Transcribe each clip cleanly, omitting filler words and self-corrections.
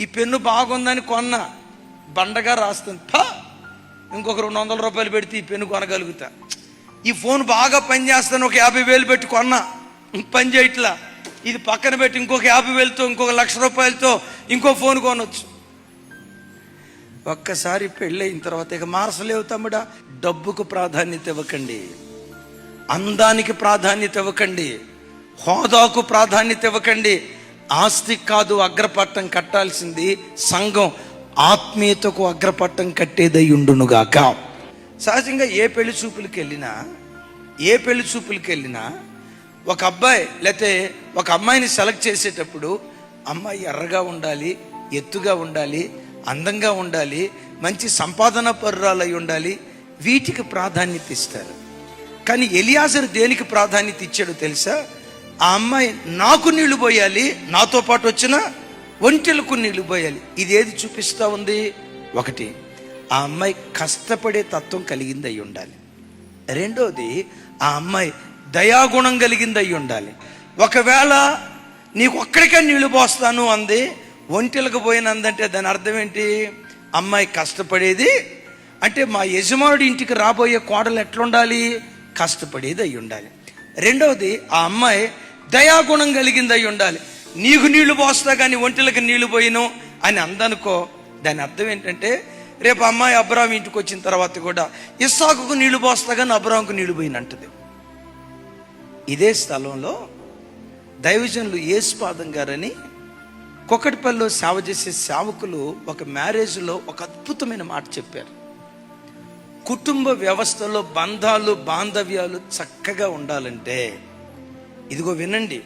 ఈ పెన్ను బాగుందని కొన్నా, బండగా రాస్తుంది. ఇంకొక 200 రూపాయలు పెడితే ఈ పెన్ను కొనగలుగుతా. ఈ ఫోన్ బాగా పనిచేస్తాను, ఒక 50,000 పెట్టి కొన్నా, పని చేయట్లా. ఇది పక్కన పెట్టి ఇంకొక 50,000తో, ఇంకొక 1,00,000 రూపాయలతో ఇంకో ఫోన్ కొనొచ్చు. ఒక్కసారి పెళ్ళయిన తర్వాత ఇక మార్చలేవు తమ్ముడా. డబ్బుకు ప్రాధాన్యత ఇవ్వకండి, అందానికి ప్రాధాన్యత ఇవ్వకండి, హోదాకు ప్రాధాన్యత ఇవ్వకండి. ఆస్తికి కాదు అగ్రపట్టం కట్టాల్సింది, సంఘం ఆత్మీయతకు అగ్రపట్టం కట్టేదై ఉండునుగాక. సహజంగా ఏ పెళ్లి చూపులకి వెళ్ళినా ఒక అబ్బాయి లేకపోతే ఒక అమ్మాయిని సెలెక్ట్ చేసేటప్పుడు అమ్మాయి ఎర్రగా ఉండాలి, ఎత్తుగా ఉండాలి, అందంగా ఉండాలి, మంచి సంపాదన పరురాలై ఉండాలి, వీటికి ప్రాధాన్యత ఇస్తారు. కానీ ఎలియాజరు దేనికి ప్రాధాన్యత ఇచ్చాడో తెలుసా? ఆ అమ్మాయి నాకు నీళ్లు పోయాలి, నాతో పాటు వచ్చిన ఒంటెలకు నీళ్లు పోయాలి. ఇది ఏది చూపిస్తూ ఉంది? ఒకటి, ఆ అమ్మాయి కష్టపడే తత్వం కలిగింది అయి ఉండాలి. రెండోది, ఆ అమ్మాయి దయాగుణం కలిగింది అయి ఉండాలి. ఒకవేళ నీకు ఒక్కడికే నీళ్లు పోస్తాను అంది, ఒంటెలకు పోయినందంటే దాని అర్థం ఏంటి? అమ్మాయి కష్టపడేది అంటే మా యజమానుడి ఇంటికి రాబోయే కోడలు ఎట్లుండాలి? కష్టపడేది అయి ఉండాలి. రెండవది, ఆ అమ్మాయి దయాగుణం కలిగింది అయి ఉండాలి. నీకు నీళ్లు పోస్తా కానీ ఒంటెలకు నీళ్లు పోయిను అని అందనుకో, దాని అర్థం ఏంటంటే రేపు అమ్మాయి అబ్రాహాం ఇంటికి వచ్చిన తర్వాత కూడా ఇస్సాకుకు నీళ్లు పోస్తా కానీ అబ్రాహాంకు నీళ్లు పోయినంటది. ఇదే స్థలంలో దైవజనులు యేసుపాదం గారని కొకటిపల్లిలో సేవ చేసే సేవకులు ఒక మ్యారేజ్లో ఒక అద్భుతమైన మాట చెప్పారు. కుటుంబ వ్యవస్థలో బంధాలు బాంధవ్యాలు చక్కగా ఉండాలంటే ఇదిగో వినండి,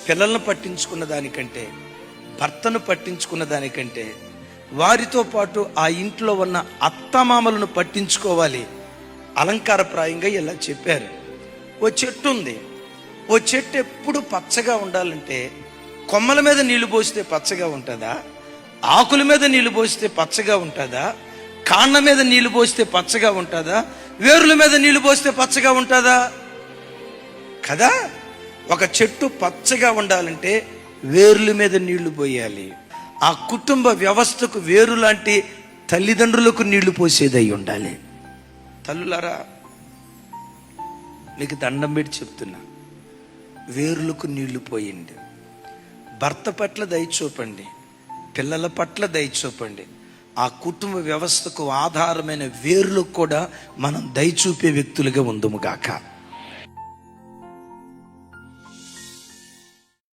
పిల్లలను పట్టించుకున్న దానికంటే, భర్తను పట్టించుకున్న దానికంటే వారితో పాటు ఆ ఇంట్లో ఉన్న అత్తమామలను పట్టించుకోవాలి. అలంకారప్రాయంగా ఇలా చెప్పారు. ఓ చెట్టు ఉంది, ఓ చెట్టు ఎప్పుడు పచ్చగా ఉండాలంటే కొమ్మల మీద నీళ్లు పోస్తే పచ్చగా ఉంటుందా? ఆకుల మీద నీళ్లు పోస్తే పచ్చగా ఉంటుందా? కాండ మీద నీళ్లు పోస్తే పచ్చగా ఉంటుందా? వేరుల మీద నీళ్లు పోస్తే పచ్చగా ఉంటుందా? కదా. ఒక చెట్టు పచ్చగా ఉండాలంటే వేరుల మీద నీళ్లు పోయాలి. ఆ కుటుంబ వ్యవస్థకు వేరు లాంటి తల్లిదండ్రులకు నీళ్లు పోసేదై ఉండాలి. తల్లులారా, మీకు దండం పెట్టి చెప్తున్నా, వేరులకు నీళ్లు పోయండి. భర్త పట్ల దయ చూపండి, పిల్లల పట్ల దయ చూపండి. ఆ కుటుంబ వ్యవస్థకు ఆధారమైన వేరులకు కూడా మనం దయ చూపే వ్యక్తులుగా ఉందుముగాక.